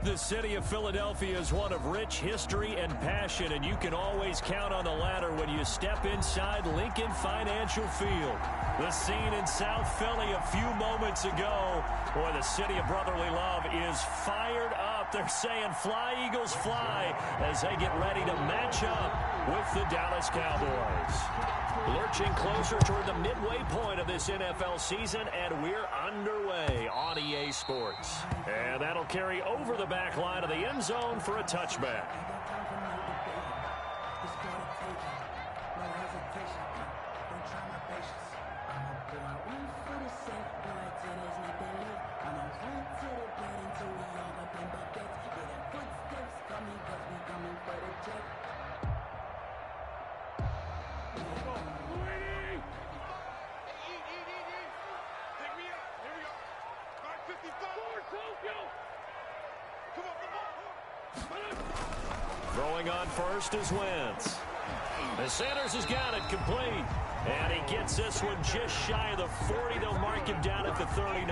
The city of Philadelphia is one of rich history and passion, and you can always count on the latter when you step inside Lincoln Financial Field. The scene in South Philly a few moments ago. Boy, the city of brotherly love is fired up. They're saying fly, Eagles, fly, as they get ready to match up with the Dallas Cowboys. Lurching closer toward the midway point of this NFL season, and we're underway on EA Sports. And that'll carry over the back line of the end zone for a touchback. Throwing on first is Wentz. And Sanders has got it complete. And he gets this one just shy of the 40. They'll mark him down at the 39.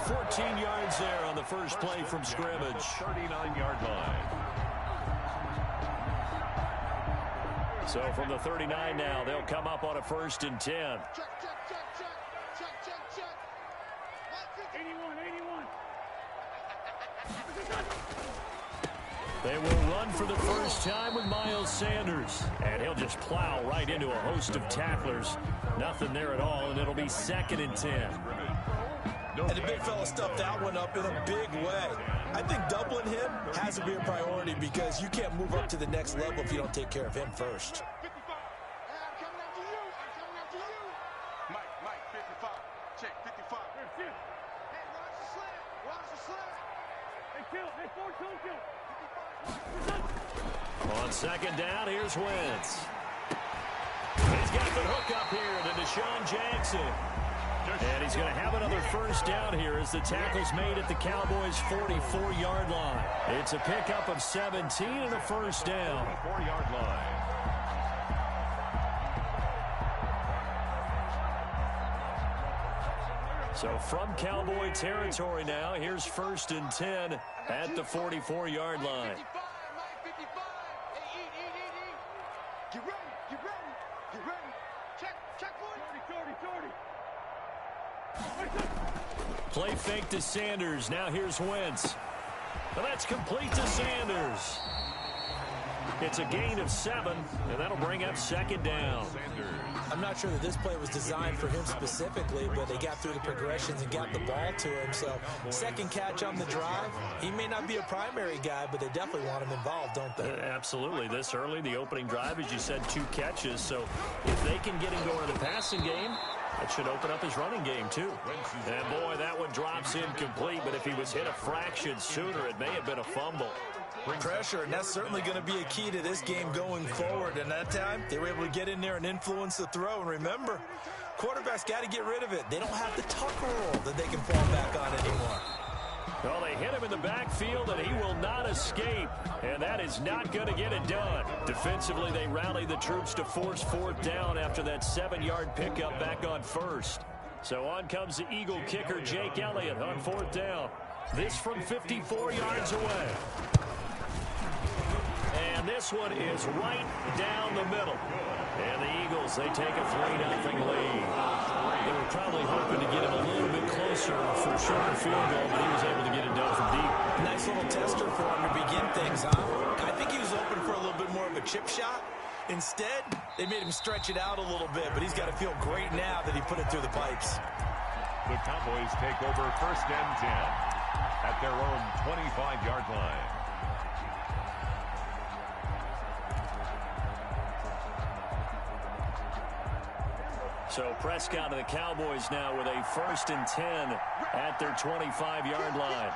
14 yards there on the first play from scrimmage. 39-yard line. So from the 39 now, they'll come up on a 1st and 10. Check. 81. They will run for the first time with Miles Sanders. And he'll just plow right into a host of tacklers. Nothing there at all, and it'll be 2nd and 10. And the big fella stuffed that one up in a big way. I think doubling him has to be a priority because you can't move up to the next level if you don't take care of him first. Mike, 55. Check, 55. Hey, watch the slant. Hey, force, don't kill. On 2nd down, here's Wentz. He's got the hook up here to Deshaun Jackson. And he's going to have another 1st down here as the tackle's made at the Cowboys' 44-yard line. It's a pickup of 17 and a 1st down. 4-yard line. So from Cowboy territory now, here's 1st and 10 at the 44-yard line. Get ready. Check, boy. 30. Play fake to Sanders. Now here's Wentz. And that's complete to Sanders. It's a gain of 7, and that'll bring up 2nd down. I'm not sure that this play was designed for him specifically, but they got through the progressions and got the ball to him. So 2nd catch on the drive. He may not be a primary guy, but they definitely want him involved, don't they? Absolutely. This early, the opening drive, as you said, 2 catches. So if they can get him going in the passing game, that should open up his running game, too. And, boy, that one drops incomplete, but if he was hit a fraction sooner, it may have been a fumble. Pressure, and that's certainly going to be a key to this game going forward. And that time, they were able to get in there and influence the throw. And remember, quarterbacks got to get rid of it. They don't have the tuck roll that they can fall back on anymore. Well, they hit him in the backfield, and he will not escape. And that is not going to get it done. Defensively, they rally the troops to force 4th down after that 7-yard pickup back on 1st. So on comes the Eagle kicker, Jake Elliott, on 4th down. This from 54 yards away. And this one is right down the middle. And the Eagles, they take a 3-0 lead. They were probably hoping to get him a little bit closer for a shorter field goal, but he was able to get it done from deep. Nice little tester for him to begin things, huh? I think he was open for a little bit more of a chip shot. Instead, they made him stretch it out a little bit, but he's got to feel great now that he put it through the pipes. The Cowboys take over 1st and 10 at their own 25-yard line. So Prescott and the Cowboys now with a 1st and 10 at their 25-yard line.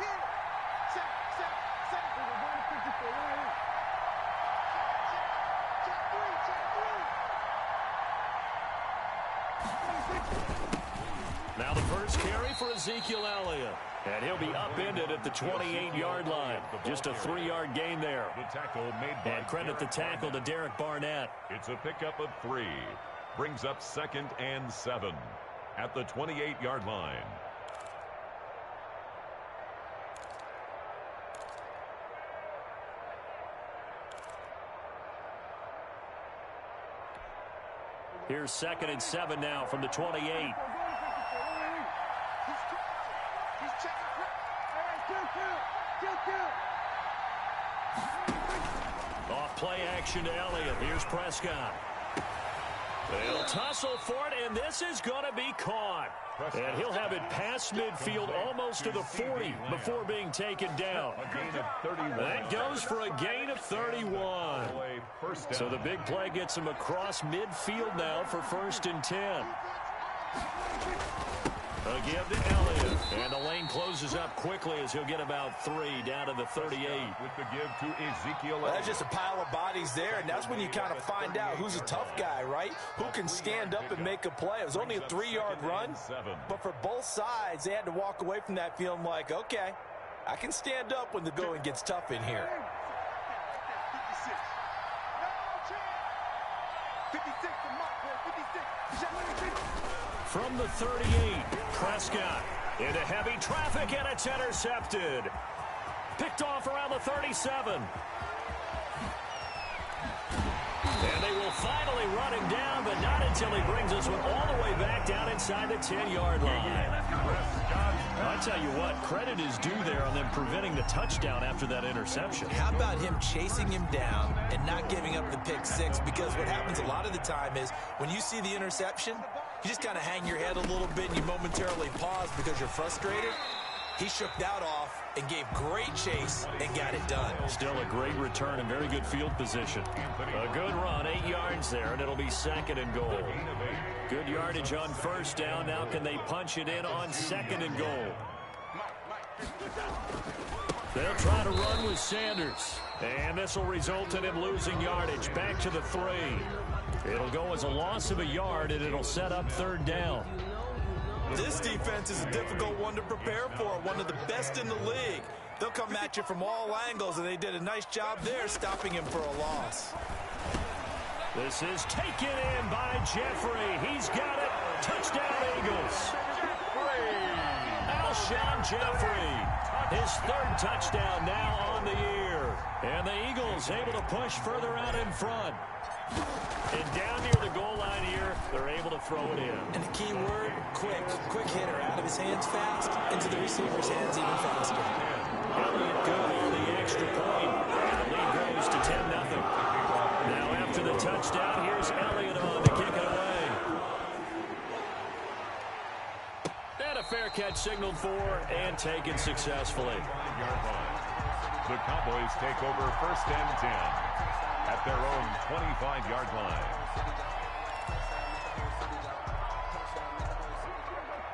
Now the first carry for Ezekiel Elliott. And he'll be upended at the 28-yard line. Just a 3-yard gain there. The tackle made by and credit the tackle to Derek Barnett. It's a pickup of 3. Brings up 2nd and 7 at the 28-yard line. Here's 2nd and 7 now from the 28. Off play action to Elliott. Here's Prescott. They'll tussle for it, and this is going to be caught. And he'll have it past midfield almost to the 40 before being taken down. That goes for a gain of 31. So the big play gets him across midfield now for 1st and 10. A give to Elliott. And the lane closes up quickly as he'll get about 3 down to the 38. With the give to Ezekiel. Well, that's just a pile of bodies there, and that's when you kind of find out who's a tough guy, right? Who can stand up and make a play. It was only a 3-yard run, but for both sides, they had to walk away from that feeling like, okay, I can stand up when the going gets tough in here. 56. From the 38, Prescott into heavy traffic, and it's intercepted. Picked off around the 37. And they will finally run him down, but not until he brings us all the way back down inside the 10-yard line. I tell you what, credit is due there on them preventing the touchdown after that interception. How about him chasing him down and not giving up the pick six? Because what happens a lot of the time is when you see the interception, you just kind of hang your head a little bit and you momentarily pause because you're frustrated. He shook that off and gave great chase and got it done. Still a great return and very good field position. A good run, 8 yards there, and it'll be 2nd and goal. Good yardage on 1st down. Now can they punch it in on 2nd and goal? They'll try to run with Sanders. And this will result in him losing yardage. Back to the 3. It'll go as a loss of a yard, and it'll set up 3rd down. This defense is a difficult one to prepare for, one of the best in the league. They'll come at you from all angles, and they did a nice job there stopping him for a loss. This is taken in by Jeffrey. He's got it. Touchdown, Eagles. Alshon Jeffrey, his 3rd touchdown now on the year. And the Eagles able to push further out in front. And down near the goal line here, they're able to throw it in. And the key word, quick. Quick hitter, out of his hands fast, into the receiver's hands even faster. Elliott good on the extra point. The lead goes to 10-0. Now after the touchdown, here's Elliott on to kick it away. And a fair catch signaled for and taken successfully. The Cowboys take over 1st and 10 at their own 25-yard line.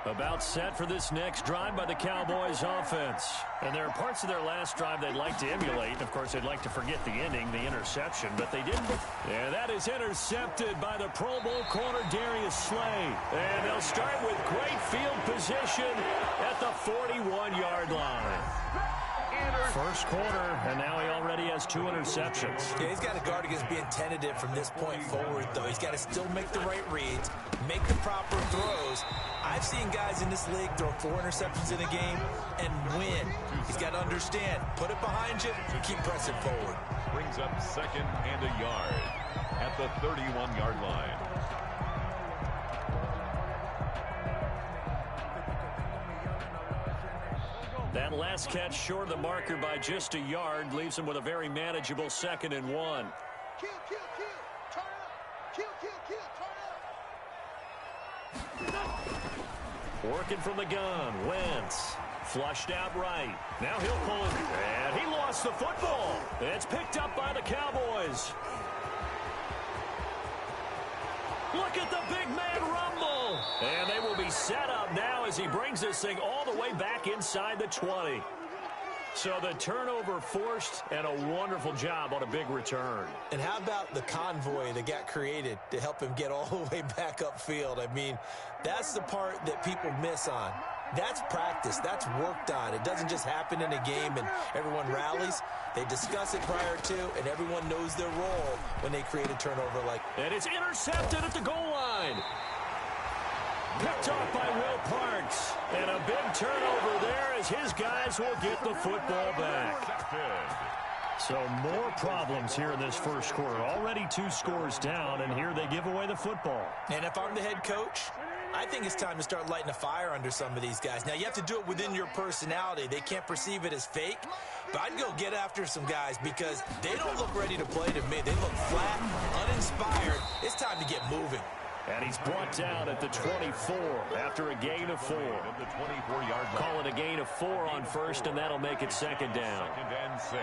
About set for this next drive by the Cowboys offense. And there are parts of their last drive they'd like to emulate. Of course, they'd like to forget the ending, the interception, but they didn't. And that is intercepted by the Pro Bowl corner Darius Slay. And they'll start with great field position at the 41-yard line. First quarter, and now he already has 2 interceptions. Yeah, he's got to guard against being tentative from this point forward, though. He's got to still make the right reads, make the proper throws. I've seen guys in this league throw 4 interceptions in a game and win. He's got to understand, put it behind you, keep pressing forward. Brings up 2nd and a yard at the 31-yard line. That last catch short of the marker by just a yard leaves him with a very manageable 2nd and 1. Kill, turn up. Kill, turn up. Working from the gun, Wentz. Flushed out right. Now he'll pull it, and he lost the football. It's picked up by the Cowboys. Look at the big man rumble. And they will be set up now as he brings this thing all the way back inside the 20. So the turnover forced, and a wonderful job on a big return. And how about the convoy that got created to help him get all the way back upfield? I mean, that's the part that people miss on. That's practice. That's worked on. It doesn't just happen in a game and everyone rallies. They discuss it prior to, and everyone knows their role when they create a turnover like that. And it's intercepted at the goal line. Picked off by Will Parks. And a big turnover there as his guys will get the football back. So more problems here in this first quarter. Already 2 scores down, and here they give away the football. And if I'm the head coach, I think it's time to start lighting a fire under some of these guys. Now, you have to do it within your personality. They can't perceive it as fake. But I'd go get after some guys because they don't look ready to play to me. They look flat, uninspired. It's time to get moving. And he's brought down at the 24 after a gain of 4. The 24-yard line. Call it a gain of 4 on first, and that'll make it second down. Second and 6.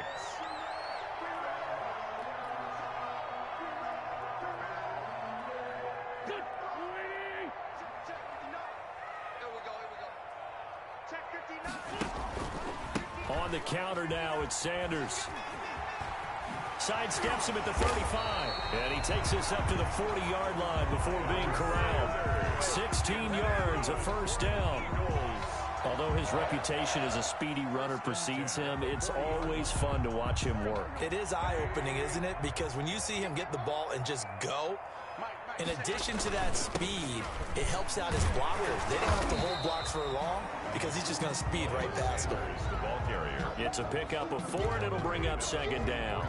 On the counter now, it's Sanders. Sidesteps him at the 35. And he takes this up to the 40-yard line before being corralled. 16 yards, a first down. Although his reputation as a speedy runner precedes him, it's always fun to watch him work. It is eye-opening, isn't it? Because when you see him get the ball and just go, in addition to that speed, it helps out his blockers. They don't have to hold blocks for long because he's just going to speed right past them. The ball carrier. It's a pickup of 4, and it'll bring up second down.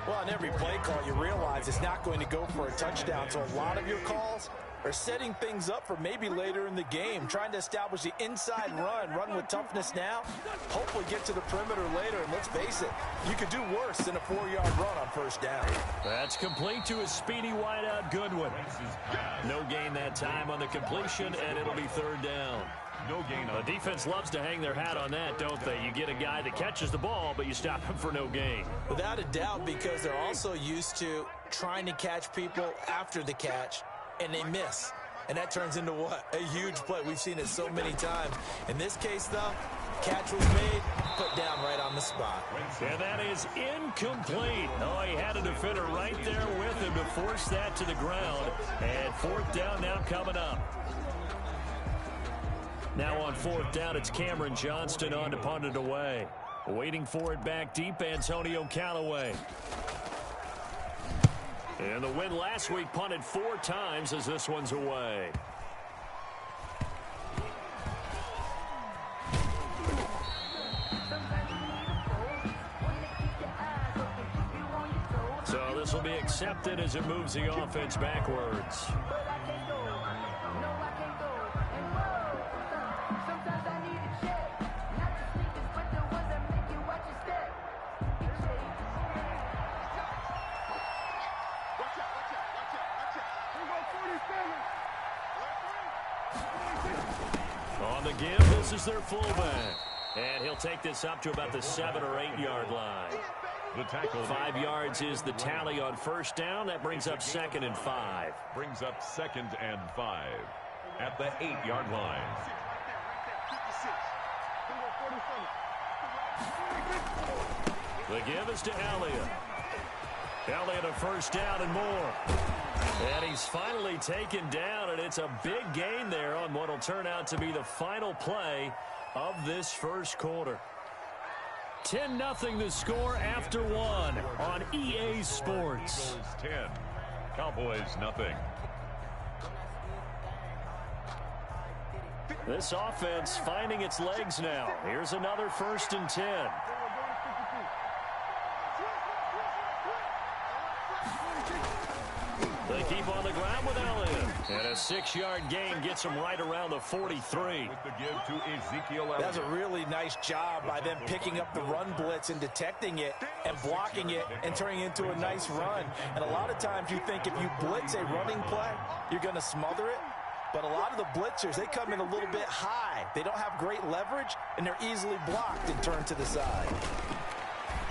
Well, on every play call, you realize it's not going to go for a touchdown. So a lot of your calls are setting things up for maybe later in the game, trying to establish the inside run with toughness now, hopefully get to the perimeter later. And let's face it, you could do worse than a 4-yard run on first down. That's complete to a speedy wideout Goodwin. No gain that time on the completion, and it'll be third down. No gain on. The defense loves to hang their hat on that, don't they? You get a guy that catches the ball, but you stop him for no gain. Without a doubt, because they're also used to trying to catch people after the catch, and they miss. And that turns into what? A huge play. We've seen it so many times. In this case, though, catch was made, put down right on the spot. And that is incomplete. Oh, he had a defender right there with him to force that to the ground. And fourth down now coming up. Now on fourth down, it's Cameron Johnston on to punt it away. Waiting for it back deep, Antonio Callaway. And the win last week punted 4 times as this one's away. So this will be accepted as it moves the offense backwards. On the give, this is their fullback. And he'll take this up to about the 7 or 8 yard line. The tackle. 5 yards is the tally on first down. That brings up second and 5. Brings up second and 5 at the 8-yard line. The give is to Elliott. Elliott a first down and more. And he's finally taken down, and it's a big gain there on what will turn out to be the final play of this first quarter. 10-0 the score after 1 on EA Sports. 10, Cowboys nothing. This offense finding its legs now. Here's another 1st and 10. They keep on the ground with Elliott. And a 6-yard gain gets him right around the 43. With the give to Ezekiel Elliott. That's a really nice job by them picking up the run blitz and detecting it and blocking it and turning it into a nice run. And a lot of times you think if you blitz a running play, you're going to smother it. But a lot of the blitzers, they come in a little bit high. They don't have great leverage, and they're easily blocked and turned to the side.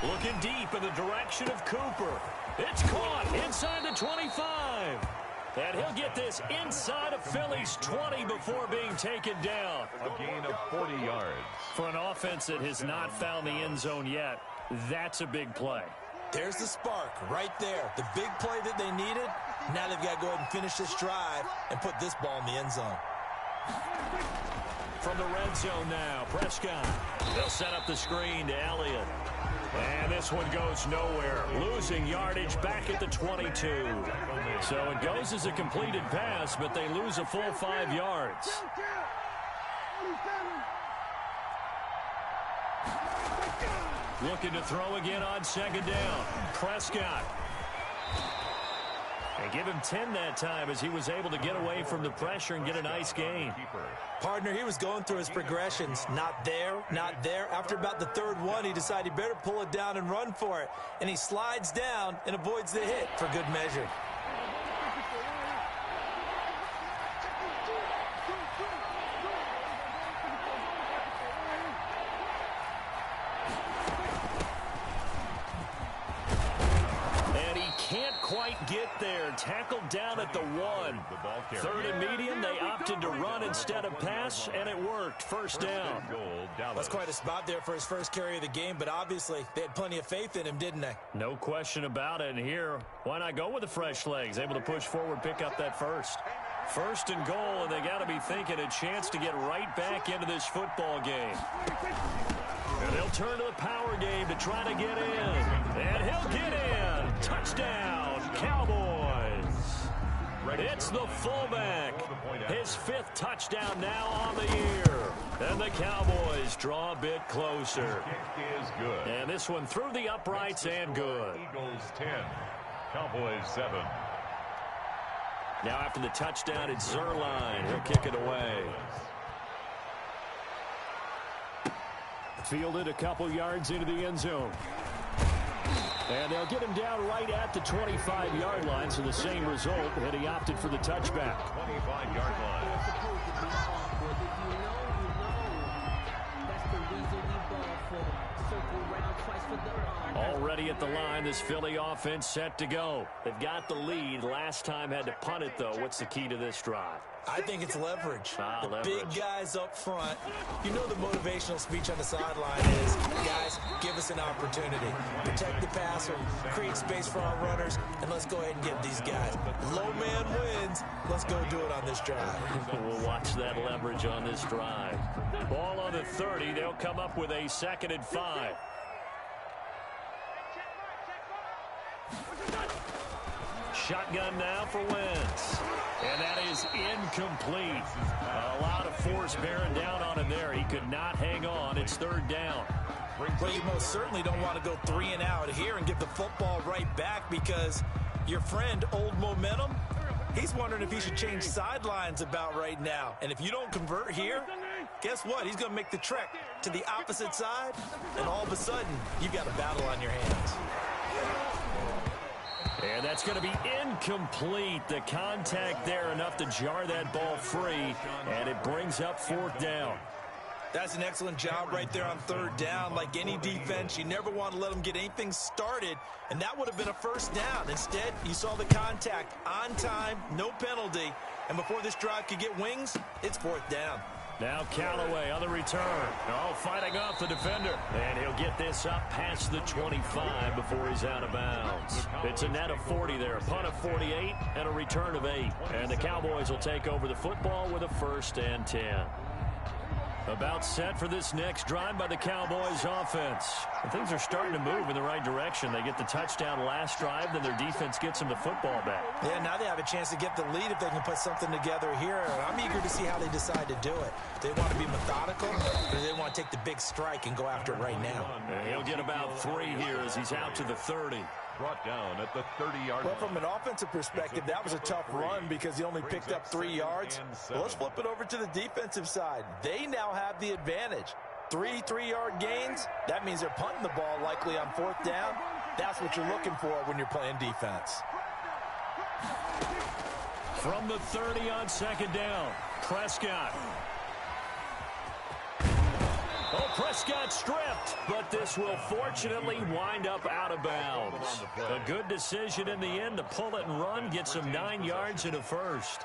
Looking deep in the direction of Cooper. It's caught inside the 25. And he'll get this inside of Philly's 20 before being taken down. A gain of 40 yards. For an offense that has not found the end zone yet, that's a big play. There's the spark right there. The big play that they needed. Now they've got to go ahead and finish this drive and put this ball in the end zone. From the red zone now, Prescott. They'll set up the screen to Elliott. And this one goes nowhere. Losing yardage back at the 22. So it goes as a completed pass, but they lose a full 5 yards. Looking to throw again on second down. Prescott. And give him 10 that time as he was able to get away from the pressure and get a nice gain. Partner, he was going through his progressions. Not there, not there. After about the third one, he decided he better pull it down and run for it. And he slides down and avoids the hit for good measure. Get there, tackled down at the 1. Third and medium, they opted to run instead of pass, and it worked. First down. That's quite a spot there for his first carry of the game, but obviously they had plenty of faith in him, didn't they? No question about it. And here, why not go with the fresh legs? Able to push forward, pick up that first. First and goal, and they got to be thinking a chance to get right back into this football game. And they'll turn to the power game to try to get in. And he'll get in. Touchdown, Cowboys. It's the fullback. His 5th touchdown now on the year. And the Cowboys draw a bit closer. Is good. And this one through the uprights and good. Eagles 10, Cowboys 7. Now after the touchdown, it's Zerline. He'll kick it away. Fielded a couple yards into the end zone. And they'll get him down right at the 25-yard line, so the same result, and he opted for the touchback. 25-yard line. Already at the line, this Philly offense set to go. They've got the lead. Last time had to punt it, though. What's the key to this drive? I think it's leverage. Leverage. Big guys up front. You know the motivational speech on the sideline is, guys, give us an opportunity. Protect the passer, create space for our runners, and let's go ahead and get these guys. Low man wins. Let's go do it on this drive. We'll watch that leverage on this drive. Ball on the 30. They'll come up with a 2nd and 5. Shotgun now for Wentz. And that is incomplete. A lot of force bearing down on him there. He could not hang on. It's 3rd down. Well, you most certainly don't want to go 3 and out here and give the football right back because your friend, Old Momentum, he's wondering if he should change sidelines about right now. And if you don't convert here, guess what? He's going to make the trek to the opposite side, and all of a sudden, you've got a battle on your hands. And that's going to be incomplete. The contact there enough to jar that ball free, and it brings up 4th down. That's an excellent job right there on 3rd down. Like any defense, you never want to let them get anything started, and that would have been a 1st down. Instead, you saw the contact on time, no penalty, and before this drive could get wings, it's 4th down. Now Callaway on the return. Oh, fighting off the defender. And he'll get this up past the 25 before he's out of bounds. It's a net of 40 there. A punt of 48 and a return of 8. And the Cowboys will take over the football with a 1st and 10. About set for this next drive by the Cowboys offense. And things are starting to move in the right direction. They get the touchdown last drive, then their defense gets them the football back. Yeah, now they have a chance to get the lead if they can put something together here. I'm eager to see how they decide to do it. Do they want to be methodical, or do they want to take the big strike and go after it right now? And he'll get about 3 here as he's out to the 30. Brought down at the 30-yard line. Well, from an offensive perspective, that was a tough run because he only picked up 3 yards. Well, let's flip it over to the defensive side. They now have the advantage. 3 3-yard gains, that means they're punting the ball likely on 4th down. That's what you're looking for when you're playing defense. From the 30 on 2nd down, Prescott. Oh, Prescott stripped, but this will fortunately wind up out of bounds. A good decision in the end to pull it and run, get some 9 yards and a 1st.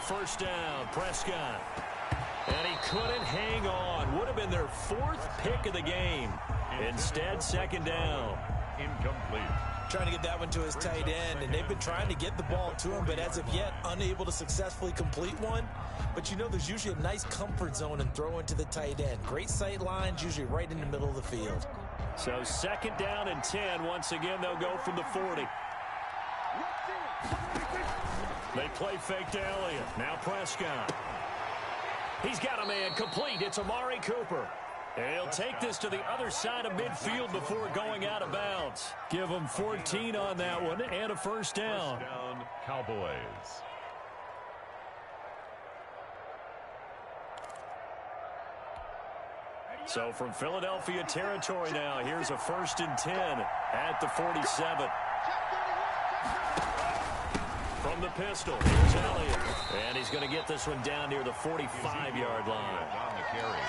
First down, Prescott. And he couldn't hang on. Would have been their 4th pick of the game. Instead, 2nd down. Incomplete. Trying to get that one to his tight end, and they've been trying to get the ball to him, but as of yet, unable to successfully complete one. But you know there's usually a nice comfort zone and throw into the tight end. Great sight lines, usually right in the middle of the field. So 2nd down and 10. Once again, they'll go from the 40. They play fake to Elliott. Now Prescott. He's got a man complete. It's Amari Cooper. And he'll take this to the other side of midfield before going out of bounds. Give him 14 on that one and a first down. First down, Cowboys. So from Philadelphia territory now, here's a 1st and 10 at the 47. From the pistol, here's Elliott. And he's going to get this one down near the 45-yard line.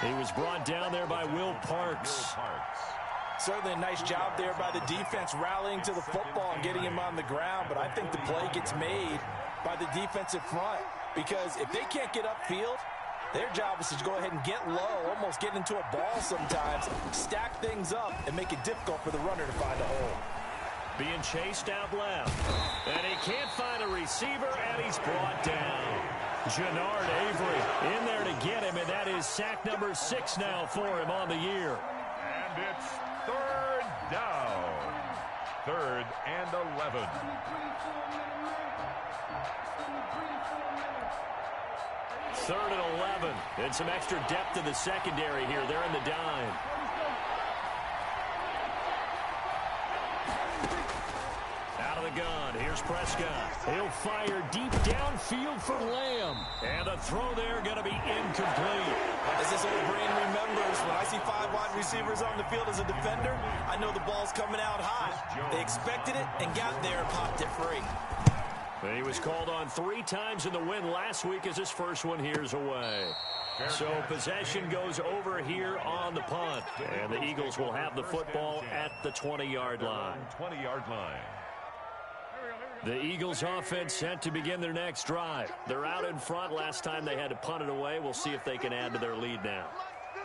He was brought down there by Will Parks. Certainly a nice job there by the defense rallying to the football and getting him on the ground. But I think the play gets made by the defensive front, because if they can't get upfield, their job is to go ahead and get low, almost get into a ball sometimes, stack things up, and make it difficult for the runner to find a hole. Being chased out left. And he can't find a receiver, and he's brought down. Jannard Avery in there to get him, and that is sack number 6 now for him on the year. And it's 3rd down. 3rd and 11. Third and 11. And some extra depth in the secondary here. They're in the dime. Out of the gun. Here's Prescott. He'll fire deep downfield for Lamb. And the throw there going to be incomplete. As this old brain remembers, when I see 5 wide receivers on the field as a defender, I know the ball's coming out high. They expected it and got there and popped it free. He was called on 3 times in the win last week as his first one here's away. So possession goes over here on the punt. And the Eagles will have the football at the 20-yard line. 20-yard line. The Eagles offense set to begin their next drive. They're out in front. Last time they had to punt it away. We'll see if they can add to their lead now.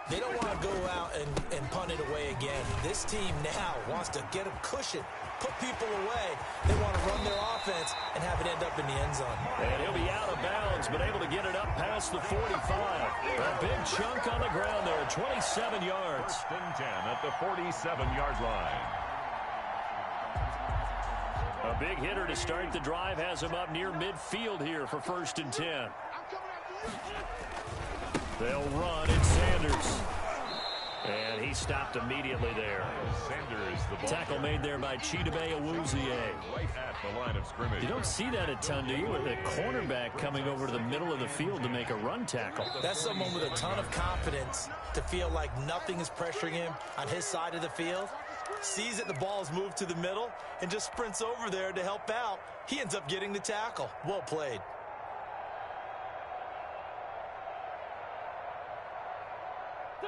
They don't want to go out and punt it away again. This team now wants to get a cushion, put people away. They want to run their offense and have it end up in the end zone. And he'll be out of bounds, but able to get it up past the 45. A big chunk on the ground there, 27 yards. 1st and 10 at the 47-yard line. A big hitter to start the drive has him up near midfield here for 1st and 10. They'll run. It's Sanders. And he stopped immediately there. Sanders, the ball tackle made there by Chidobe Awuzie. Right at the line of scrimmage. You don't see that a ton, do you? With a cornerback coming over to the middle of the field to make a run tackle. That's someone with a ton of confidence to feel like nothing is pressuring him on his side of the field. Sees that the ball is moved to the middle and just sprints over there to help out. He ends up getting the tackle. Well played.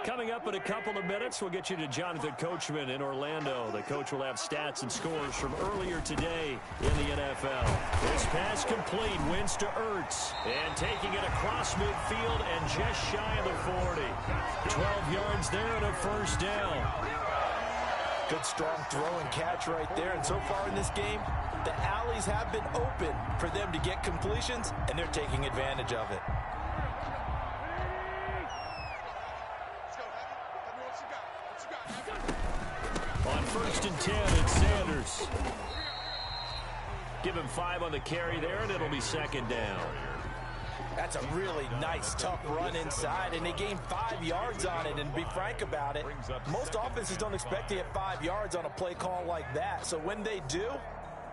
Coming up in a couple of minutes, we'll get you to Jonathan Coachman in Orlando. The coach will have stats and scores from earlier today in the NFL. This pass complete, wins to Ertz. And taking it across midfield and just shy of the 40. 12 yards there and a first down. Good strong throw and catch right there. And so far in this game, the alleys have been open for them to get completions, and they're taking advantage of it. On 1st and 10, it's Sanders. Give him 5 on the carry there, and it'll be 2nd down. That's a really nice, tough run inside, and they gained 5 yards on it. And to be frank about it, most offenses don't expect to get 5 yards on a play call like that. So when they do,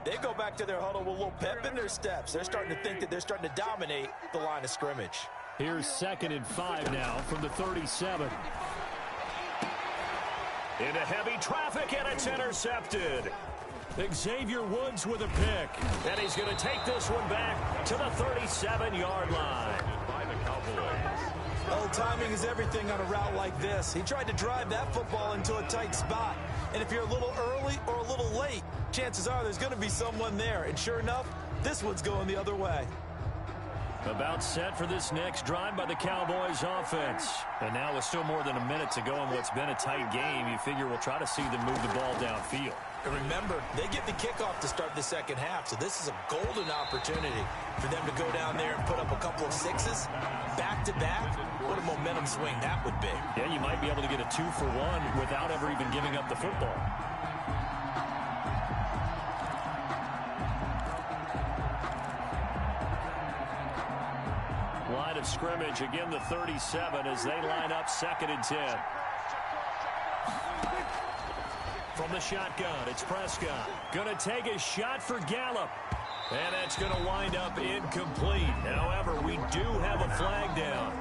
they go back to their huddle with a little pep in their steps. They're starting to think that they're starting to dominate the line of scrimmage. Here's 2nd and 5 now from the 37. Into heavy traffic, and it's intercepted. Xavier Woods with a pick. And he's going to take this one back to the 37-yard line. By the Cowboys. Oh, timing is everything on a route like this. He tried to drive that football into a tight spot. And if you're a little early or a little late, chances are there's going to be someone there. And sure enough, this one's going the other way. About set for this next drive by the Cowboys offense. And now with still more than a minute to go in what's been a tight game, you figure we'll try to see them move the ball downfield. And remember, they get the kickoff to start the second half, so this is a golden opportunity for them to go down there and put up a couple of sixes back-to-back. What a momentum swing that would be. Yeah, you might be able to get a 2-for-1 without ever even giving up the football. line of scrimmage. Again, the 37 as they line up 2nd and 10. From the shotgun, it's Prescott. Going to take a shot for Gallup. And that's going to wind up incomplete. However, we do have a flag down.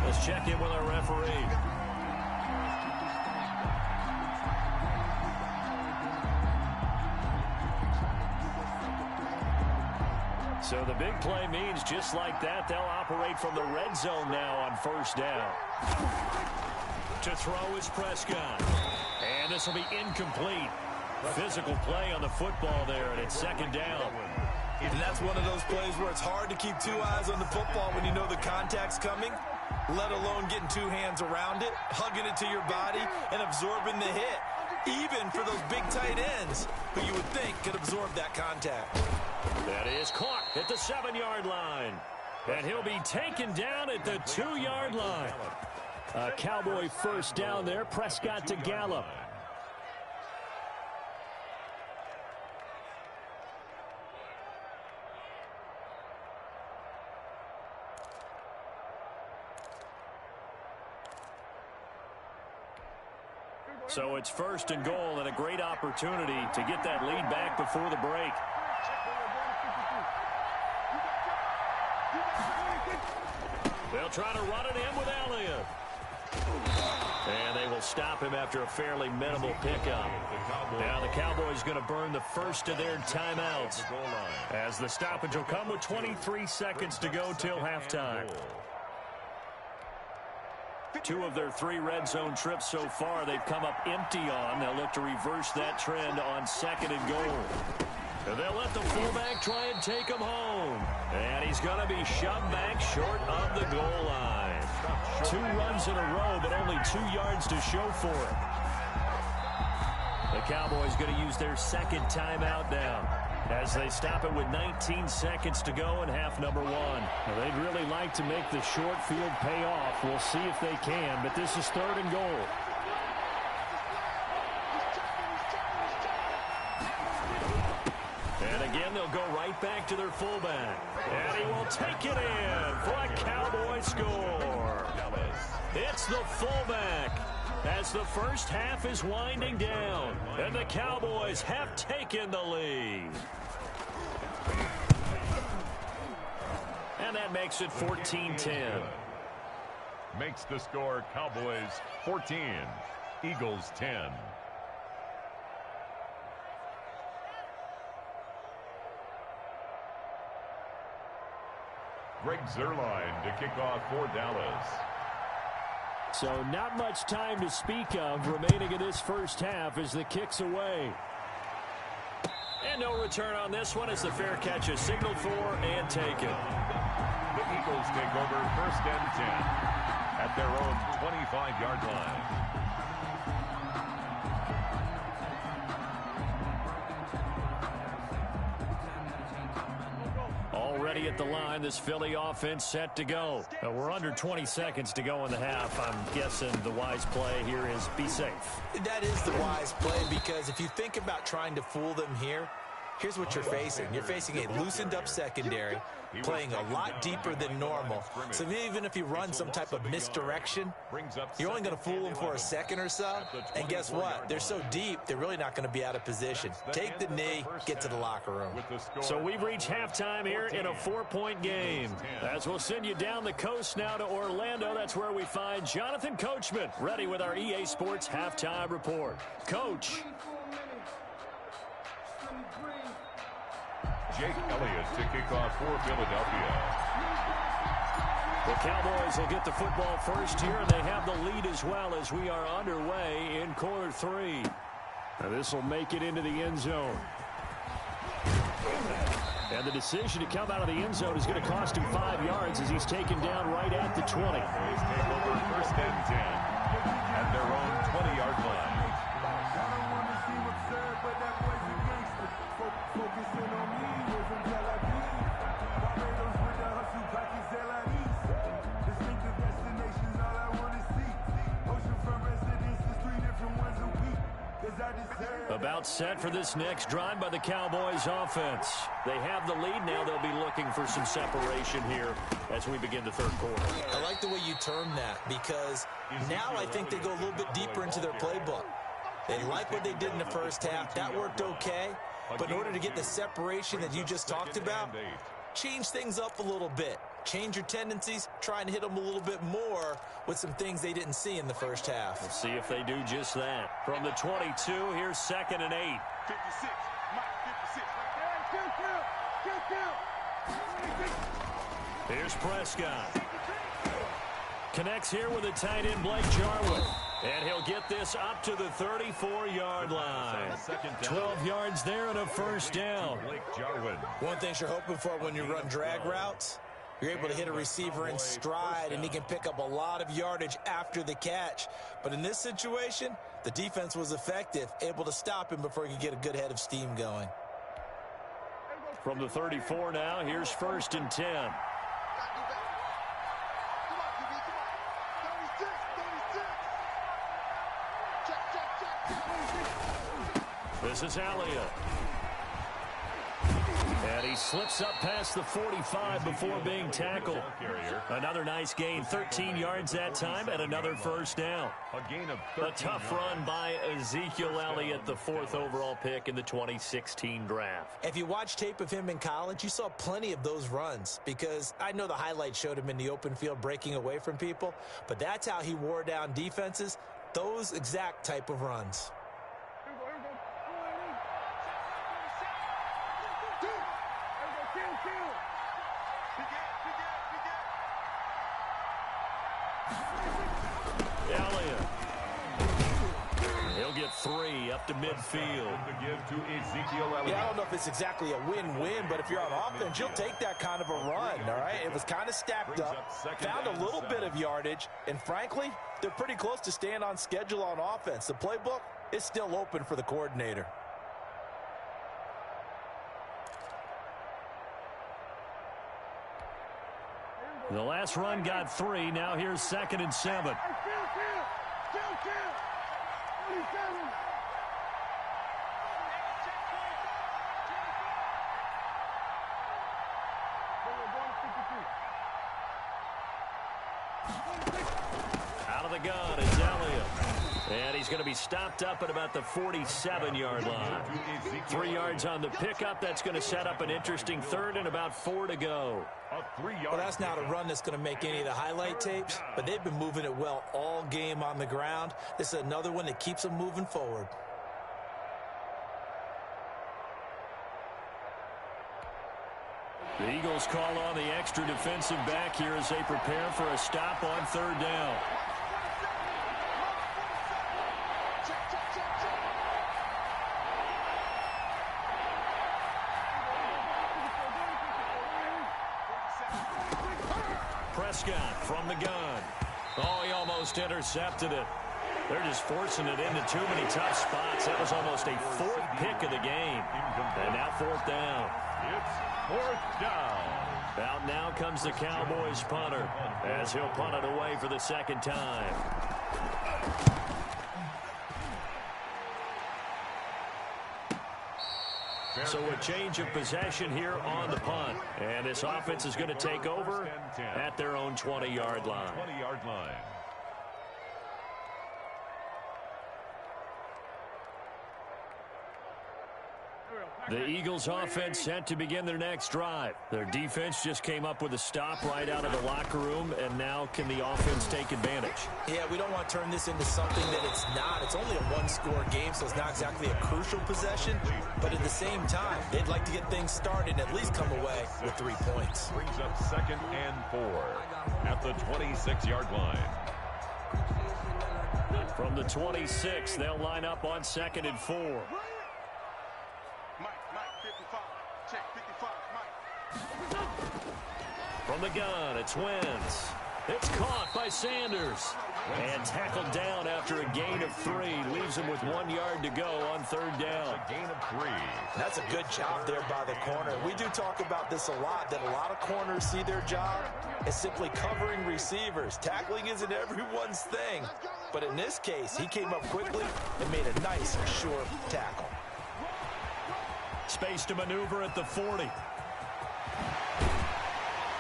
Let's check in with our referee. So the big play means just like that, they'll operate from the red zone now on 1st down. To throw is Prescott. And this will be incomplete. Physical play on the football there, and it's 2nd down. And that's one of those plays where it's hard to keep 2 eyes on the football when you know the contact's coming, let alone getting 2 hands around it, hugging it to your body, and absorbing the hit, even for those big tight ends who you would think could absorb that contact. That is caught at the 7-yard line. And he'll be taken down at the 2-yard line. A Cowboy 1st down there, Prescott to Gallup. So it's 1st and goal, and a great opportunity to get that lead back before the break. They'll try to run it in with Elliott. And they will stop him after a fairly minimal pickup. Now the Cowboys going to burn the first of their timeouts as the stoppage will come with 23 seconds to go till halftime. 2 of their 3 red zone trips so far they've come up empty on. They'll look to reverse that trend on 2nd and goal. And they'll let the fullback try and take him home. And he's going to be shoved back short of the goal line. 2 runs in a row, but only 2 yards to show for it. The Cowboys going to use their 2nd timeout now as they stop it with 19 seconds to go in half number 1. Now, they'd really like to make the short field pay off. We'll see if they can, but this is 3rd and goal. And again, they'll go right back to their fullback. And he will take it in for a Cowboy score. It's the fullback as the first half is winding down. And the Cowboys have taken the lead. And that makes it 14-10. Makes the score Cowboys 14, Eagles 10. Greg Zuerlein to kick off for Dallas. So not much time to speak of remaining in this first half as the kick's away. And no return on this one as the fair catch is signaled for and taken. The Eagles take over 1st and 10 at their own 25-yard line. Already at the line, this Philly offense set to go. We're under 20 seconds to go in the half. I'm guessing the wise play here is be safe. That is the wise play, because if you think about trying to fool them here, here's what you're facing. You're facing a loosened up secondary, playing a lot deeper than normal. So even if you run some type of misdirection, you're only going to fool them for a second or so. And guess what? They're so deep, they're really not going to be out of position. Take the knee, get to the locker room. So we've reached halftime here in a 4-point game. As we'll send you down the coast now to Orlando, that's where we find Jonathan Coachman, ready with our EA Sports halftime report. Coach. Jake Elliott to kick off for Philadelphia. The Cowboys will get the football first here, and they have the lead as well as we are underway in quarter 3. Now this will make it into the end zone. And the decision to come out of the end zone is going to cost him 5 yards as he's taken down right at the 20. Take over 1st and 10 at their own 20-yard line. About set for this next drive by the Cowboys offense. They have the lead now. They'll be looking for some separation here as we begin the third quarter. I like the way you term that because now I think they go a little bit deeper into their playbook. They like what they did in the first half. That worked okay. But in order to get the separation that you just talked about, change things up a little bit. Change your tendencies, try and hit them a little bit more with some things they didn't see in the first half. Let's see if they do just that. From the 22, here's 2nd and 8. 56, Mike, 56. Here's Prescott. Connects here with a tight end, Blake Jarwin. And he'll get this up to the 34-yard line. 12 yards there and a first down. One thing you're hoping for when you run drag routes, you're able to hit a receiver in stride, and he can pick up a lot of yardage after the catch. But in this situation, the defense was effective, able to stop him before he could get a good head of steam going. From the 34 now, here's 1st and 10. This is Elliott. And he slips up past the 45 before being tackled. Another nice gain, 13 yards that time, and another first down. A tough run by Ezekiel Elliott, the 4th overall pick in the 2016 draft. If you watch tape of him in college, you saw plenty of those runs because I know the highlights showed him in the open field breaking away from people, but that's how he wore down defenses, those exact type of runs. Elliott. He'll get 3 up to midfield. Yeah, I don't know if it's exactly a win-win, but if you're on offense, you'll take that kind of a run, all right? It was kind of stacked up, found a little bit of yardage, and frankly, they're pretty close to staying on schedule on offense. The playbook is still open for the coordinator. The last run got 3. Now here's 2nd and 7. Out of the gun, it's Elliott. And he's going to be stopped up at about the 47-yard line. 3 yards on the pickup. That's going to set up an interesting 3rd and about 4 to go. Well, that's not a run that's going to make any of the highlight tapes, but they've been moving it well all game on the ground. This is another one that keeps them moving forward. The Eagles call on the extra defensive back here as they prepare for a stop on 3rd down. Prescott from the gun. Oh, he almost intercepted it. They're just forcing it into too many tough spots. That was almost a 4th pick of the game. And now 4th down. It's 4th down. Out now comes the Cowboys punter as he'll punt it away for the 2nd time. So a change of possession here on the punt. And this offense is going to take over at their own 20-yard line. 20-yard line. The Eagles offense set to begin their next drive. Their defense just came up with a stop right out of the locker room, and now can the offense take advantage? Yeah, we don't want to turn this into something that it's not. It's only a 1-score game, so it's not exactly a crucial possession. But at the same time, they'd like to get things started and at least come away with 3 points. Brings up 2nd and 4 at the 26-yard line. From the 26, they'll line up on 2nd and 4. Mike, 55. Check 55, Mike. From the gun, it's Wentz. It's caught by Sanders. And tackled down after a gain of 3. Leaves him with 1 yard to go on 3rd down. A gain of 3. That's a good job there by the corner. We do talk about this a lot, that a lot of corners see their job as simply covering receivers. Tackling isn't everyone's thing. But in this case, he came up quickly and made a nice, short tackle. Space to maneuver at the 40.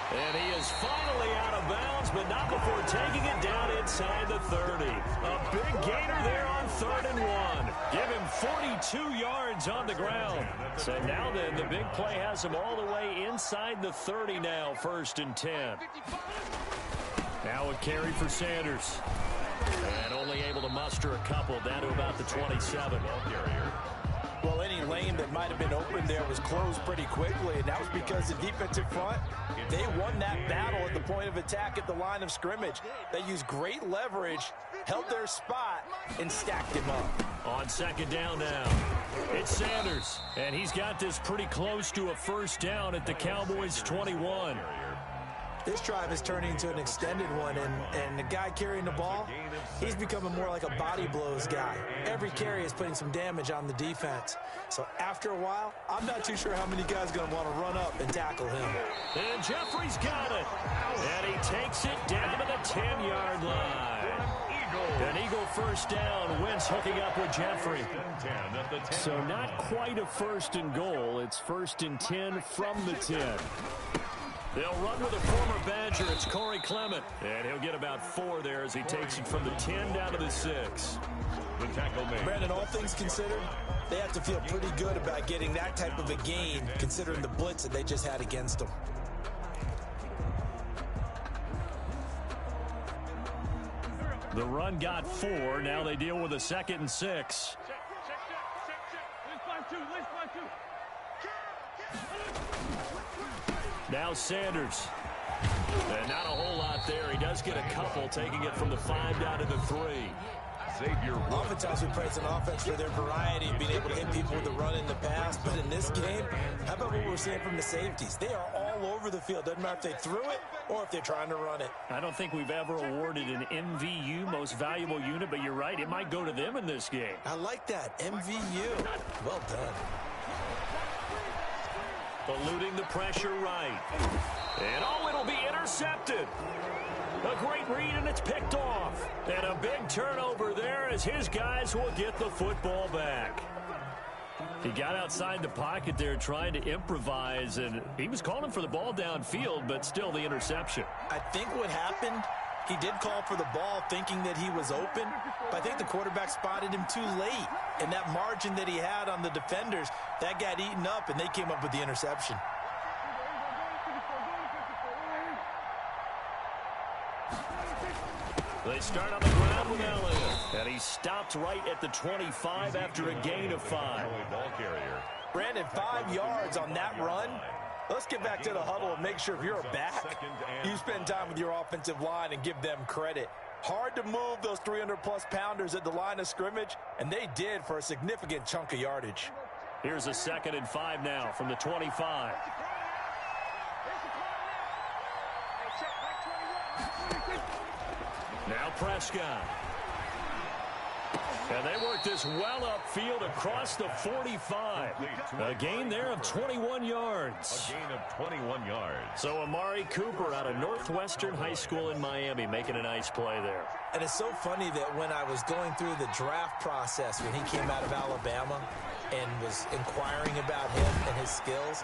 And he is finally out of bounds, but not before taking it down inside the 30. A big gainer there on 3rd and 1. Give him 42 yards on the ground. So now then, the big play has him all the way inside the 30 now, 1st and 10. Now a carry for Sanders. And only able to muster a couple down to about the 27. Well, any lane that might have been open there was closed pretty quickly, and that was because the defensive front, they won that battle at the point of attack at the line of scrimmage. They used great leverage, held their spot, and stacked him up. On 2nd down now, it's Sanders, and he's got this pretty close to a 1st down at the Cowboys' 21. This drive is turning into an extended one, and the guy carrying the ball, he's becoming more like a body blows guy. Every carry is putting some damage on the defense. So after a while, I'm not too sure how many guys are going to want to run up and tackle him. And Jeffrey's got it. And he takes it down to the 10-yard line. An Eagle 1st down. Wentz hooking up with Jeffrey. So not quite a 1st and goal. It's 1st and 10 from the 10. They'll run with a former Badger. It's Corey Clement. And he'll get about 4 there as he takes it from the 10 down to the 6. The tackle made. Brandon, all things considered, they have to feel pretty good about getting that type of a gain, considering the blitz that they just had against them. The run got 4. Now they deal with a 2nd and 6. Now Sanders. And not a whole lot there. He does get a couple, taking it from the 5 down to the 3. Oftentimes we praise an offense for their variety, being able to hit people with the run in the pass. But in this game, how about what we're seeing from the safeties? They are all over the field. Doesn't matter if they threw it or if they're trying to run it. I don't think we've ever awarded an MVU, most valuable unit, but you're right. It might go to them in this game. I like that. MVU. Well done. Eluding the pressure right. And oh, it'll be intercepted. A great read, and it's picked off. And a big turnover there as his guys will get the football back. He got outside the pocket there trying to improvise, and he was calling for the ball downfield, but still the interception. I think what happened, he did call for the ball thinking that he was open, but I think the quarterback spotted him too late. And that margin that he had on the defenders, that got eaten up, and they came up with the interception. They start on the ground with Elliott. And he stopped right at the 25 after a gain of 5. Brandon, 5 yards on that run. Let's get back to the huddle and make sure if you're a back, you spend time with your offensive line and give them credit. Hard to move those 300-plus pounders at the line of scrimmage, and they did for a significant chunk of yardage. Here's a 2nd and 5 now from the 25. Now Prescott. And they work this well upfield across the 45. A gain there of 21 yards. A gain of 21 yards. So Amari Cooper out of Northwestern High School in Miami making a nice play there. And it's so funny that when I was going through the draft process when he came out of Alabama and was inquiring about him and his skills,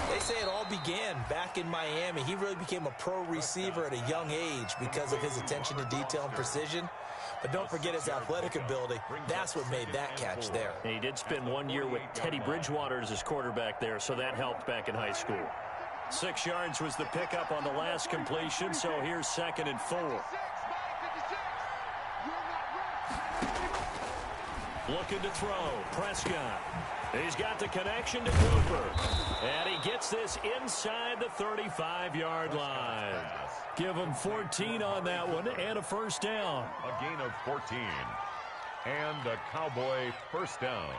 they say it all began back in Miami. He really became a pro receiver at a young age because of his attention to detail and precision. But don't forget his athletic ability. That's what made that catch there. And he did spend 1 year with Teddy Bridgewater as his quarterback there, so that helped back in high school. 6 yards was the pickup on the last completion, so here's 2nd and 4. Looking to throw. Prescott. He's got the connection to Cooper. And he gets this inside the 35-yard line. Give him 14 on that one and a 1st down. A gain of 14. And a Cowboy 1st down.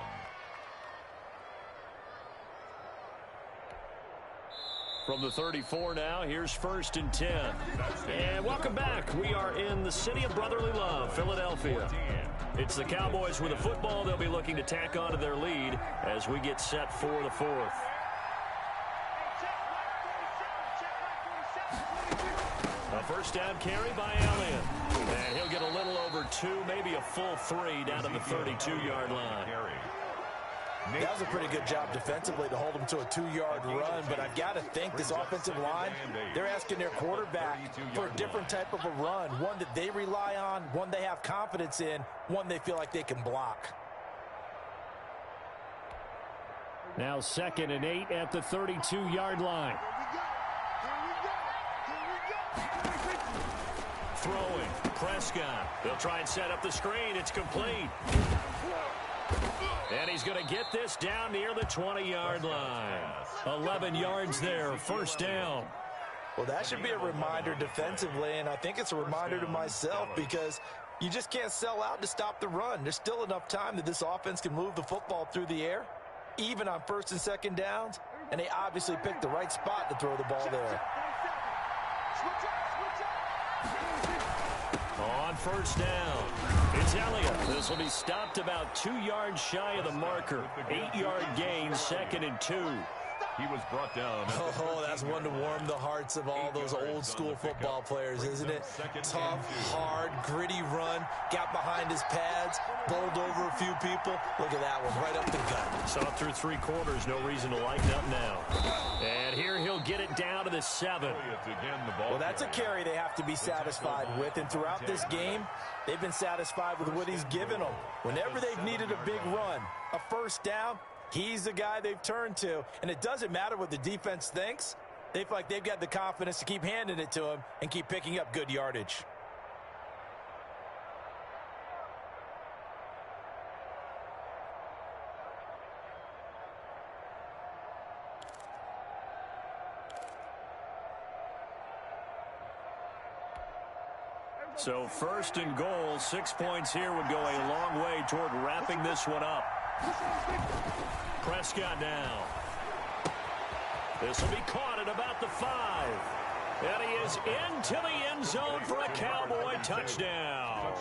From the 34 now, here's 1st and 10. And welcome back. We are in the city of brotherly love, Philadelphia. It's the Cowboys with a football. They'll be looking to tack on to their lead as we get set for the 4th. A 1st down carry by Elliott. And he'll get a little over 2, maybe a full 3 down to the 32-yard line. That was a pretty good job defensively to hold them to a 2-yard run, but I've got to think this offensive line, they're asking their quarterback for a different type of a run, one that they rely on, one they have confidence in, one they feel like they can block. Now 2nd and 8 at the 32-yard line. Throwing, Prescott. They'll try and set up the screen. It's complete. And he's going to get this down near the 20-yard line. 11 yards there, 1st down. Well, that should be a reminder defensively, and I think it's a reminder to myself because you just can't sell out to stop the run. There's still enough time that this offense can move the football through the air, even on 1st and 2nd downs, and they obviously picked the right spot to throw the ball there. On 1st down, it's Elliott. This will be stopped about 2 yards shy of the marker. 8-yard gain, 2nd and 2. He was brought down. Oh, that's one to warm the hearts of all those old school football players, isn't it? Tough, hard, gritty run, got behind his pads, bowled over a few people. Look at that one, right up the gut. Saw it through 3 quarters, no reason to lighten up now. And here he'll get it down to the 7. Well, that's a carry they have to be satisfied with, and throughout this game, they've been satisfied with what he's given them. Whenever they've needed a big run, a 1st down, he's the guy they've turned to, and it doesn't matter what the defense thinks. They feel like they've got the confidence to keep handing it to him and keep picking up good yardage. So 1st and goal, 6 points here would go a long way toward wrapping this one up. Prescott now. This will be caught at about the 5. And he is into the end zone for a Cowboy touchdown.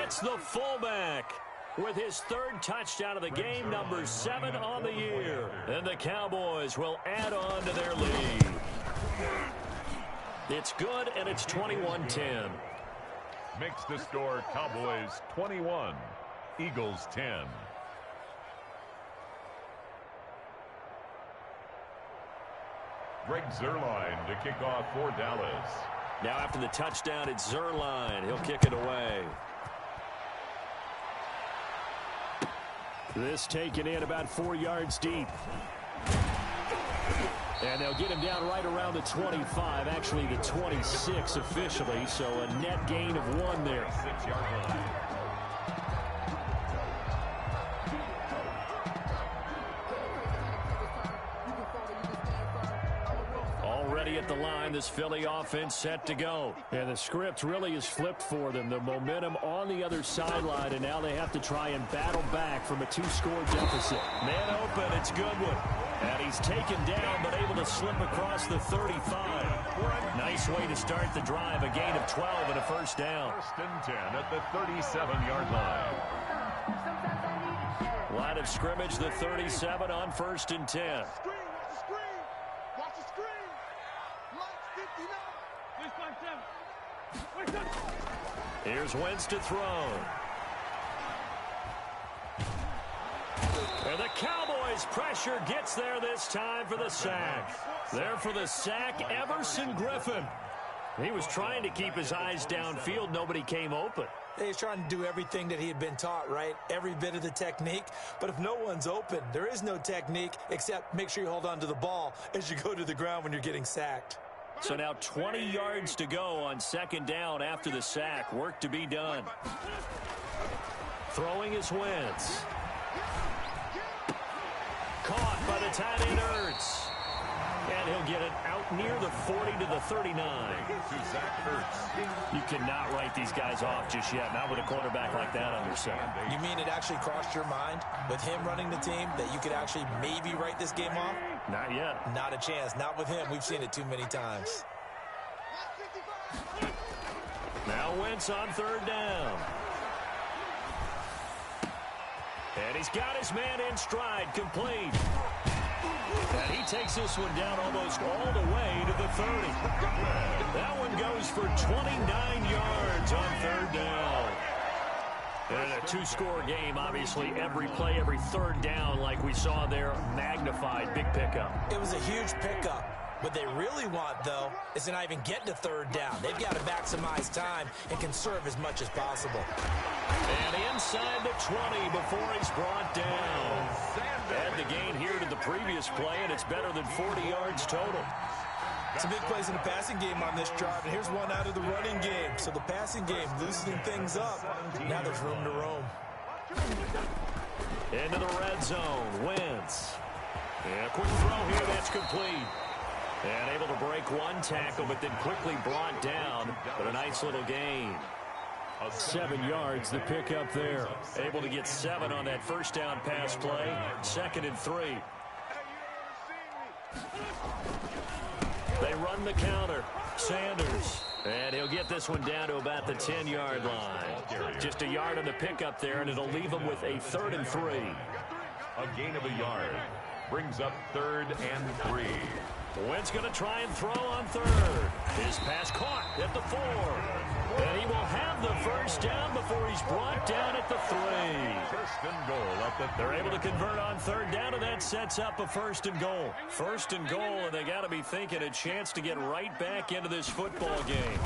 It's the fullback with his 3rd touchdown of the game, number 7 on the year. And the Cowboys will add on to their lead. It's good, and it's 21-10. Makes the score Cowboys 21, Eagles 10. Greg Zuerlein to kick off for Dallas. Now after the touchdown, it's Zuerlein. He'll kick it away. This taken in about 4 yards deep. And they'll get him down right around the 25, actually the 26 officially, so a net gain of 1 there. 6-yard line. Already at the line, this Philly offense set to go. And the script really is flipped for them. The momentum on the other sideline, and now they have to try and battle back from a 2-score deficit. Man open, it's Goodwin. And he's taken down, but able to slip across the 35. Nice way to start the drive, a gain of 12 and a 1st down. 1st and 10 at the 37-yard line. Line of scrimmage, the 37 on 1st and 10. Watch the screen. Here's Wentz to throw. And the Cowboys pressure gets there this time for the sack. There for the sack, Everson Griffin. He was trying to keep his eyes downfield. Nobody came open. He's trying to do everything that he had been taught, right? Every bit of the technique. But if no one's open, there is no technique except make sure you hold on to the ball as you go to the ground when you're getting sacked. So now 20 yards to go on 2nd down after the sack. Work to be done. Throwing is Wentz. Caught by the tight end Ertz. And he'll get it out near the 40 to the 39. To Zach Ertz. You cannot write these guys off just yet, not with a quarterback like that under center. You mean it actually crossed your mind with him running the team that you could actually maybe write this game off? Not yet. Not a chance. Not with him. We've seen it too many times. Now Wentz on 3rd down. And he's got his man in stride, complete. And he takes this one down almost all the way to the 30. That one goes for 29 yards on 3rd down. And in a two-score game, obviously, every play, every third down, like we saw there, magnified. Big pickup. It was a huge pickup. What they really want, though, is to not even get to third down. They've got to maximize time and conserve as much as possible. And inside the 20 before he's brought down. Add the gain here to the previous play, and it's better than 40 yards total. Some big plays in the passing game on this drive, and here's one out of the running game. So the passing game loosening things up. Now there's room to roam. Into the red zone. Wentz. And a quick throw here. That's complete. And able to break one tackle, but then quickly brought down. But a nice little gain. 7 yards, the pickup there. Able to get 7 on that first down pass play. 2nd and 3. They run the counter. Sanders. And he'll get this one down to about the 10-yard line. Just a yard on the pickup there, and it'll leave him with a 3rd and 3. A gain of a yard. Brings up 3rd and 3. Wentz going to try and throw on 3rd. His pass caught at the 4. And he will have the first down before he's brought down at the 3. 1st and goal at the 3. They're able to convert on 3rd down, and that sets up a 1st and goal. 1st and goal, and they got to be thinking a chance to get right back into this football game.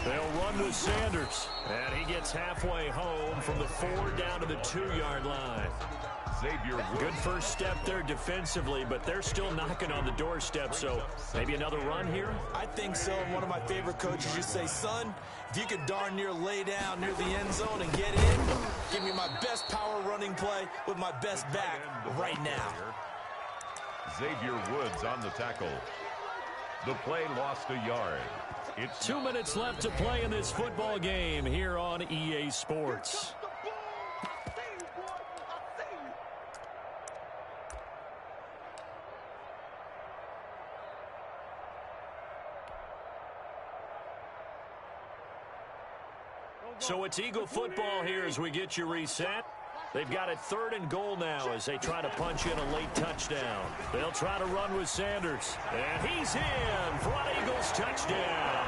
They'll run with Sanders, and he gets halfway home from the 4 down to the 2-yard line. Good first step there defensively, but they're still knocking on the doorstep, so maybe another run here? I think so. And one of my favorite coaches used to say, son, if you can darn near lay down near the end zone and get in, give me my best power running play with my best back right now. Xavier Woods on the tackle. The play lost a yard. It's 2 minutes left to play in this football game here on EA Sports. So it's Eagle football here as we get you reset. They've got it 3rd and goal now as they try to punch in a late touchdown. They'll try to run with Sanders. And he's in for an Eagles touchdown.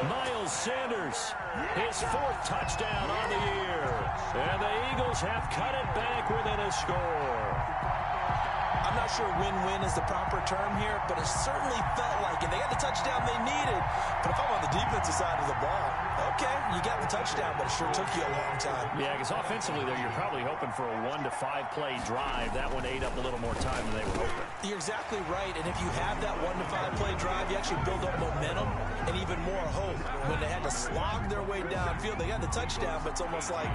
Miles Sanders, his 4th touchdown on the year. And the Eagles have cut it back within a score. I'm not sure win-win is the proper term here, but it certainly felt like it. They got the touchdown they needed. But if I'm on the defensive side of the ball, okay, you got the touchdown, but it sure took you a long time. Yeah, because offensively there, you're probably hoping for a 1 to 5 play drive. That one ate up a little more time than they were hoping. You're exactly right, and if you have that 1 to 5 play drive, you actually build up momentum and even more hope. When they had to slog their way downfield, they got the touchdown, but it's almost like,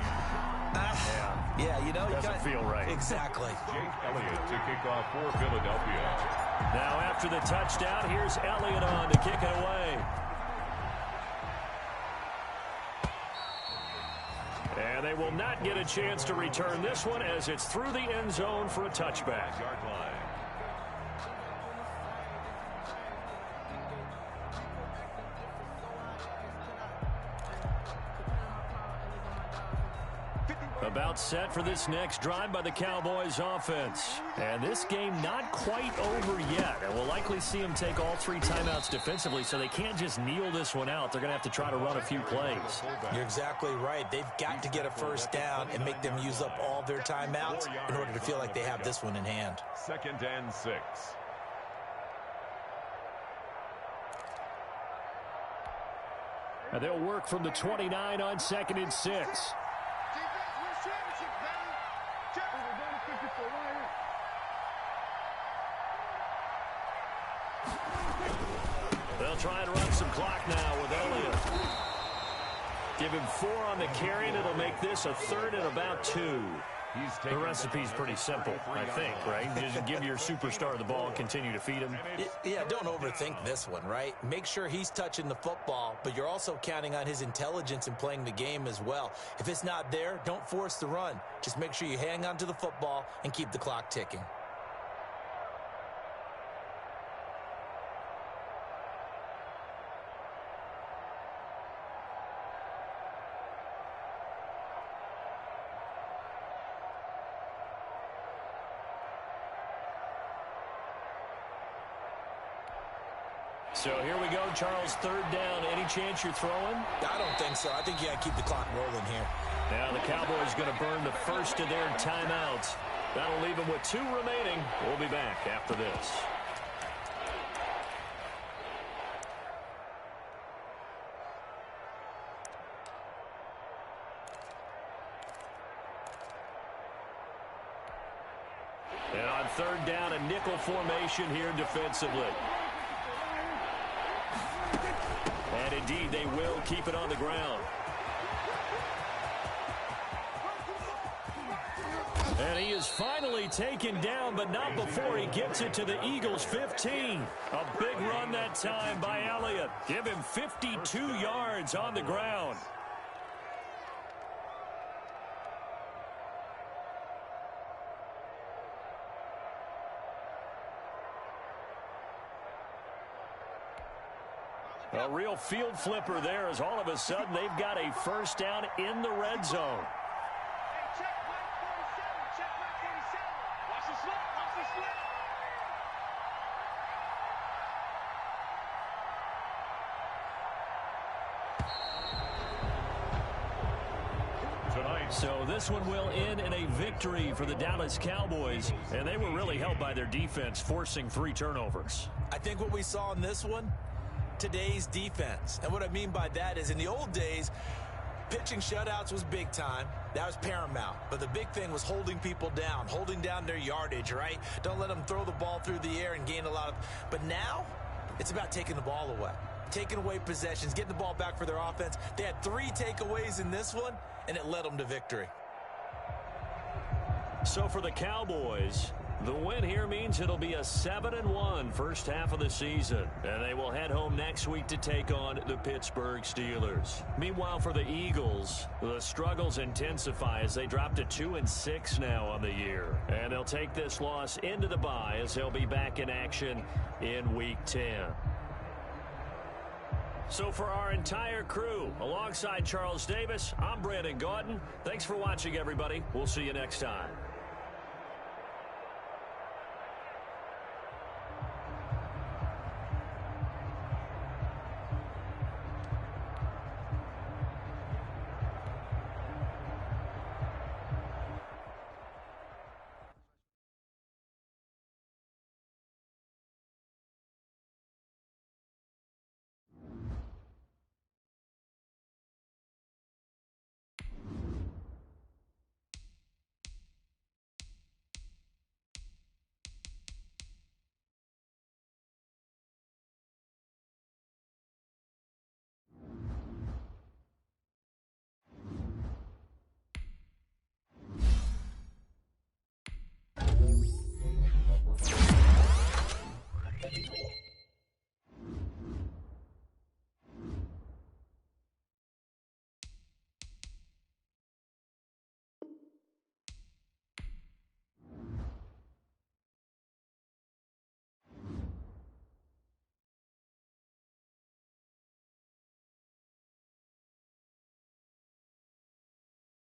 yeah, you know, doesn't feel right. Exactly. Jake Elliott to kick off for Philadelphia. Now after the touchdown, here's Elliott on to kick it away. And they will not get a chance to return this one as it's through the end zone for a touchback. Yard line. About set for this next drive by the Cowboys offense. And this game not quite over yet. And we'll likely see them take all 3 timeouts defensively, so they can't just kneel this one out. They're going to have to try to run a few plays. You're exactly right. They've got to get a first down and make them use up all their timeouts in order to feel like they have this one in hand. 2nd and 6. And they'll work from the 29 on 2nd and 6. They'll try and run some clock now with Elliott. Give him 4 on the carry, and it'll make this a 3rd and about 2. The recipe's pretty simple, I think, right? Just give your superstar the ball, continue to feed him. Yeah, don't overthink this one, right? Make sure he's touching the football, but you're also counting on his intelligence in playing the game as well. If it's not there, don't force the run. Just make sure you hang on to the football and keep the clock ticking. So here we go, Charles, third down. Any chance you're throwing? I don't think so. I think you got to keep the clock rolling here. Now the Cowboys going to burn the first of their timeouts. That'll leave them with 2 remaining. We'll be back after this. And on third down, a nickel formation here defensively. And indeed, they will keep it on the ground. And he is finally taken down, but not before he gets it to the Eagles' 15. A big run that time by Elliott. Give him 52 yards on the ground. A real field flipper there as all of a sudden they've got a first down in the red zone. So this one will end in a victory for the Dallas Cowboys, and they were really helped by their defense, forcing 3 turnovers. I think what we saw in this one, today's defense. And what I mean by that is in the old days, pitching shutouts was big time. That was paramount. But the big thing was holding people down, holding down their yardage, right? Don't let them throw the ball through the air and gain a lot of... But now, it's about taking the ball away. Taking away possessions, getting the ball back for their offense. They had 3 takeaways in this one, and it led them to victory. So for the Cowboys, the win here means it'll be a 7-1 first half of the season, and they will head home next week to take on the Pittsburgh Steelers. Meanwhile, for the Eagles, the struggles intensify as they drop to 2-6 now on the year, and they'll take this loss into the bye as they'll be back in action in Week 10. So for our entire crew, alongside Charles Davis, I'm Brandon Gaudin. Thanks for watching, everybody. We'll see you next time.